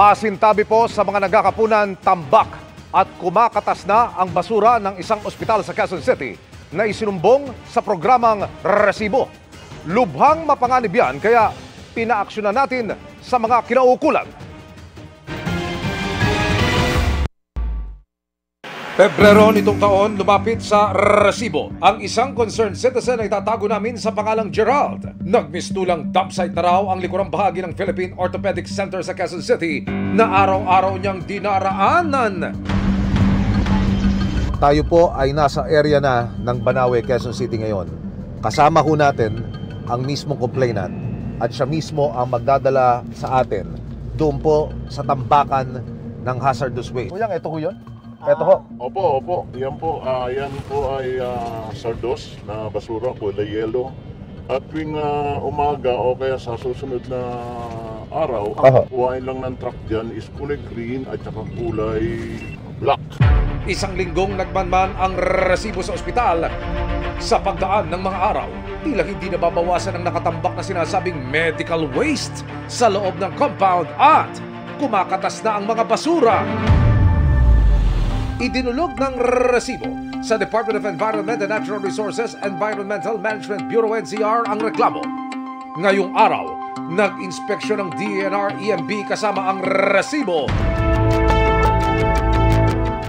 Pasintabi po sa mga nagkakapunan tambak at kumakatas na ang basura ng isang ospital sa Quezon City na isinumbong sa programang Resibo. Lubhang mapanganib yan kaya pinaaksyonan natin sa mga kinaukulan. Pebrero nitong taon, lumapit sa Resibo ang isang concerned citizen na itatago namin sa pangalang Gerald. Nagmistulang dump site na raw ang likurang bahagi ng Philippine Orthopedic Center sa Quezon City na araw-araw niyang dinaraanan. Tayo po ay nasa area na ng Banawe, Quezon City ngayon. Kasama ho natin ang mismong complainant at siya mismo ang magdadala sa atin doon po sa tambakan ng hazardous waste. Kuyang, ito ho yun? Ito ho. Opo. Yan po ay sardos na basura, kulay yellow. At tuwing umaga o kaya sa susunod na araw, ang kuhain lang ng truck dyan is kulay green at saka kulay black. Isang linggong nagmanman ang Resibo sa ospital. Sa pagdaan ng mga araw, tila hindi nababawasan ang nakatambak na sinasabing medical waste sa loob ng compound at kumakatas na ang mga basura. Idinulog ng Resibo sa Department of Environment and Natural Resources Environmental Management Bureau NCR ang reklamo. Ngayong araw, nag-inspeksyon ng DENR-EMB kasama ang Resibo.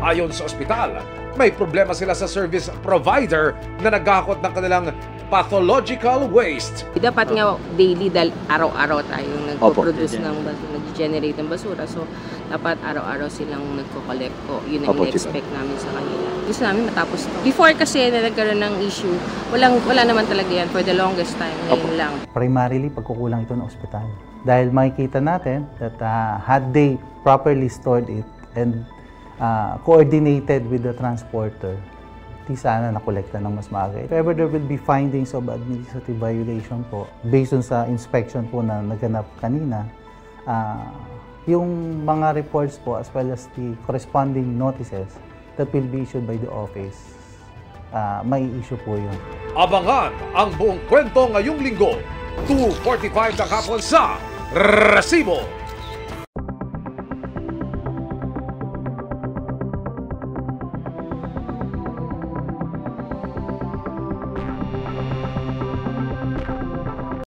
Ayon sa ospital, may problema sila sa service provider na naghahakot ng kanilang pathological waste. Dapat nga daily dahil araw-araw tayong nagpo-produce ng basura, nag-generate ng basura. So, dapat araw-araw silang nagko-collect ko. Yun ang in-expect namin sa kanila. Gusto namin matapos to. Before kasi na nagkaroon ng issue, wala naman talaga yan for the longest time. Ngayon lang. Primarily, pagkukulang ito ng ospital. Dahil makikita natin that had they properly stored it and coordinated with the transporter, di sana nakolekta ng mas maaga. If ever there will be findings of administrative violation po, based on sa inspection po na naganap kanina, yung mga reports po as well as the corresponding notices that will be issued by the office, may issue po yun. Abangan ang buong kwento ngayong linggo, 2:45 na hapon sa Resibo.